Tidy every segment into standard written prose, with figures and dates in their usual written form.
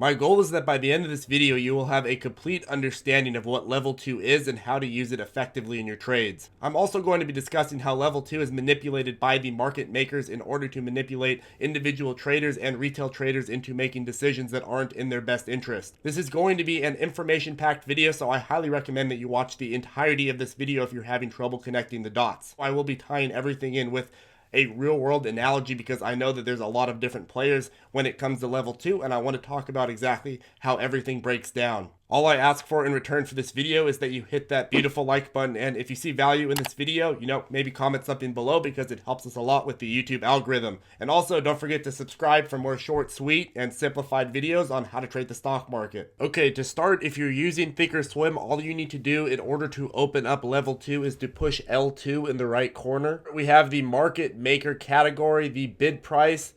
My goal is that by the end of this video, you will have a complete understanding of what level 2 is and how to use it effectively in your trades. I'm also going to be discussing how level 2 is manipulated by the market makers in order to manipulate individual traders and retail traders into making decisions that aren't in their best interest. This is going to be an information-packed video, so I highly recommend that you watch the entirety of this video if you're having trouble connecting the dots. I will be tying everything in with a real-world analogy because I know that there's a lot of different players when it comes to level 2, and I want to talk about exactly how everything breaks down. All I ask for in return for this video is that you hit that beautiful like button, and if you see value in this video, maybe comment something below because it helps us a lot with the YouTube algorithm. And also, don't forget to subscribe for more short, sweet, and simplified videos on how to trade the stock market. Okay, to start, if you're using ThinkorSwim, all you need to do in order to open up level 2 is to push L2 in the right corner. We have the market maker category, the bid price,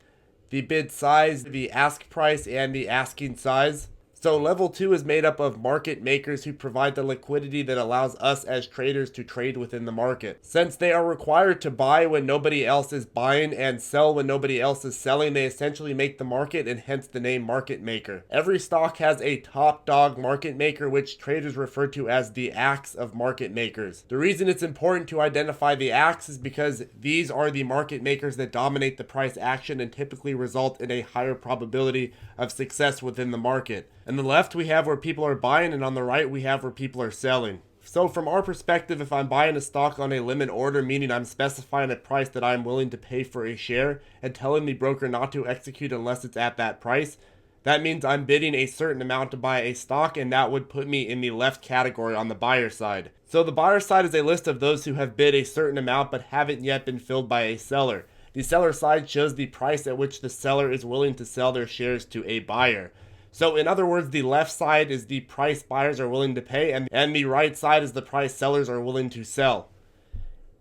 the bid size, the ask price, and the asking size. So level 2 is made up of market makers who provide the liquidity that allows us as traders to trade within the market. Since they are required to buy when nobody else is buying and sell when nobody else is selling, they essentially make the market, and hence the name market maker. Every stock has a top dog market maker, which traders refer to as the axe of market makers. The reason it's important to identify the axe is because these are the market makers that dominate the price action and typically result in a higher probability of success within the market. On the left, we have where people are buying, and on the right, we have where people are selling. So from our perspective, if I'm buying a stock on a limit order, meaning I'm specifying a price that I'm willing to pay for a share and telling the broker not to execute unless it's at that price, that means I'm bidding a certain amount to buy a stock, and that would put me in the left category on the buyer side. So the buyer side is a list of those who have bid a certain amount but haven't yet been filled by a seller. The seller side shows the price at which the seller is willing to sell their shares to a buyer. So in other words, the left side is the price buyers are willing to pay, and the right side is the price sellers are willing to sell.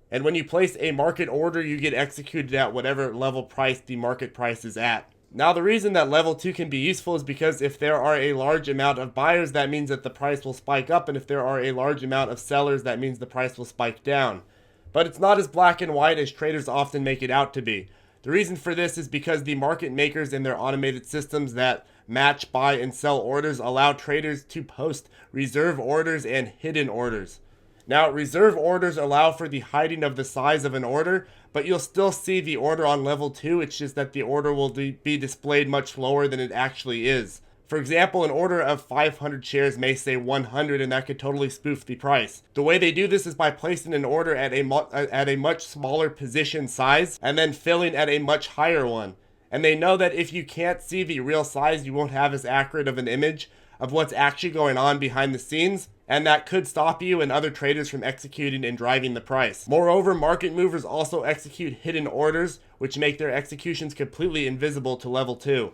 And when you place a market order, you get executed at whatever level price the market price is at. Now the reason that level 2 can be useful is because if there are a large amount of buyers, that means that the price will spike up, and if there are a large amount of sellers, that means the price will spike down. But it's not as black and white as traders often make it out to be. The reason for this is because the market makers and their automated systems that match, buy, and sell orders allow traders to post reserve orders and hidden orders. Now, reserve orders allow for the hiding of the size of an order, but you'll still see the order on level 2. It's just that the order will be displayed much lower than it actually is. For example, an order of 500 shares may say 100, and that could totally spoof the price. The way they do this is by placing an order at a much smaller position size and then filling at a much higher one. And they know that if you can't see the real size, you won't have as accurate of an image of what's actually going on behind the scenes, and that could stop you and other traders from executing and driving the price. Moreover, market movers also execute hidden orders, which make their executions completely invisible to level 2.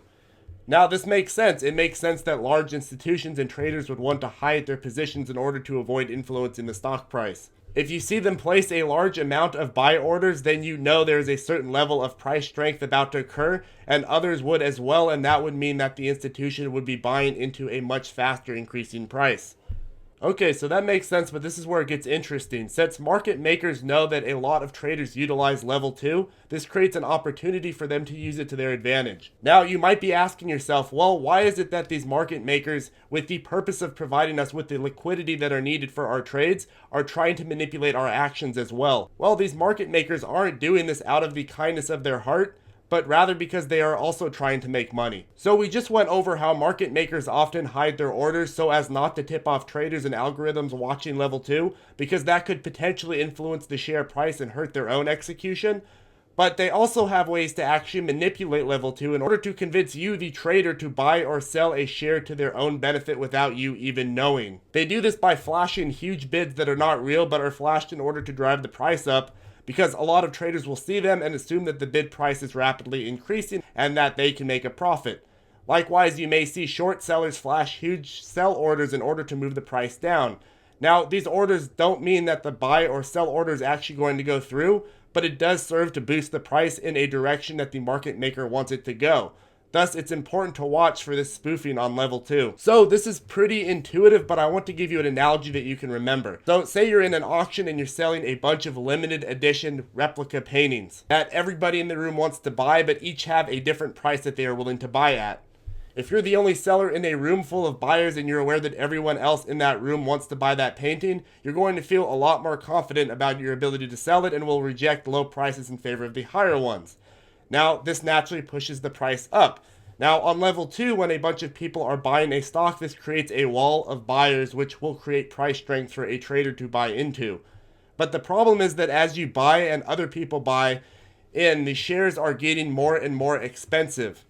Now, this makes sense. It makes sense that large institutions and traders would want to hide their positions in order to avoid influencing the stock price. If you see them place a large amount of buy orders, then you know there is a certain level of price strength about to occur, and others would as well, and that would mean that the institution would be buying into a much faster increasing price. Okay, so that makes sense, but this is where it gets interesting. Since market makers know that a lot of traders utilize level 2, this creates an opportunity for them to use it to their advantage. Now, you might be asking yourself, well, why is it that these market makers, with the purpose of providing us with the liquidity that are needed for our trades, are trying to manipulate our actions as well? Well, these market makers aren't doing this out of the kindness of their heart, but rather because they are also trying to make money. So we just went over how market makers often hide their orders so as not to tip off traders and algorithms watching level 2, because that could potentially influence the share price and hurt their own execution. But they also have ways to actually manipulate level 2 in order to convince you, the trader, to buy or sell a share to their own benefit without you even knowing. They do this by flashing huge bids that are not real but are flashed in order to drive the price up, because a lot of traders will see them and assume that the bid price is rapidly increasing and that they can make a profit. Likewise, you may see short sellers flash huge sell orders in order to move the price down. Now, these orders don't mean that the buy or sell order is actually going to go through, but it does serve to boost the price in a direction that the market maker wants it to go. Thus, it's important to watch for this spoofing on level 2. So this is pretty intuitive, but I want to give you an analogy that you can remember. So say you're in an auction and you're selling a bunch of limited edition replica paintings that everybody in the room wants to buy, but each have a different price that they are willing to buy at. If you're the only seller in a room full of buyers and you're aware that everyone else in that room wants to buy that painting, you're going to feel a lot more confident about your ability to sell it and will reject low prices in favor of the higher ones. Now, this naturally pushes the price up. Now, on level 2, when a bunch of people are buying a stock, this creates a wall of buyers, which will create price strength for a trader to buy into. But the problem is that as you buy and other people buy in, the shares are getting more and more expensive.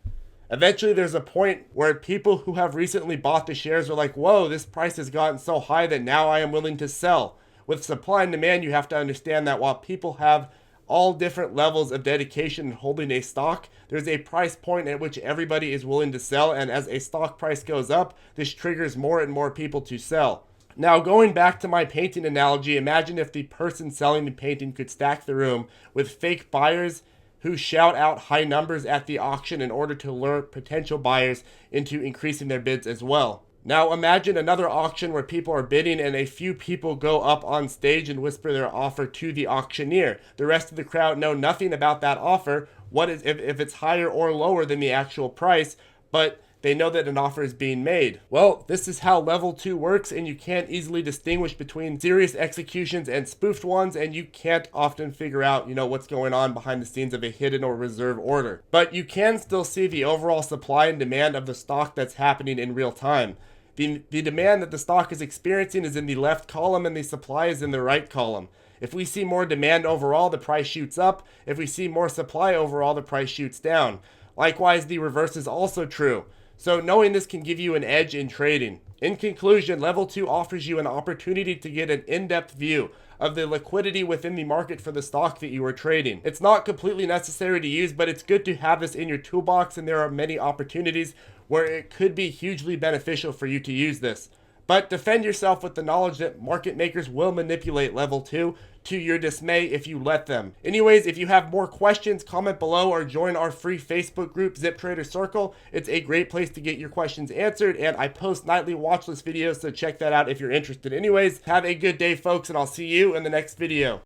Eventually, there's a point where people who have recently bought the shares are like, whoa, this price has gotten so high that now I am willing to sell. With supply and demand, you have to understand that while people have all different levels of dedication in holding a stock, there's a price point at which everybody is willing to sell, and as a stock price goes up, this triggers more and more people to sell. Now, going back to my painting analogy, imagine if the person selling the painting could stack the room with fake buyers who shout out high numbers at the auction in order to lure potential buyers into increasing their bids as well. Now imagine another auction where people are bidding and a few people go up on stage and whisper their offer to the auctioneer. The rest of the crowd know nothing about that offer, if it's higher or lower than the actual price, but they know that an offer is being made. Well, this is how level 2 works, and you can't easily distinguish between serious executions and spoofed ones, and you can't often figure out, what's going on behind the scenes of a hidden or reserve order. But you can still see the overall supply and demand of the stock that's happening in real time. The demand that the stock is experiencing is in the left column and the supply is in the right column. If we see more demand overall, the price shoots up. If we see more supply overall, the price shoots down. Likewise, the reverse is also true. So knowing this can give you an edge in trading. In conclusion, level 2 offers you an opportunity to get an in-depth view of the liquidity within the market for the stock that you are trading. It's not completely necessary to use, but it's good to have this in your toolbox, and there are many opportunities where it could be hugely beneficial for you to use this. But defend yourself with the knowledge that market makers will manipulate level 2 to your dismay if you let them. Anyways, if you have more questions, comment below or join our free Facebook group, ZipTrader Circle. It's a great place to get your questions answered, and I post nightly watch list videos, so check that out if you're interested. Anyways, have a good day, folks, and I'll see you in the next video.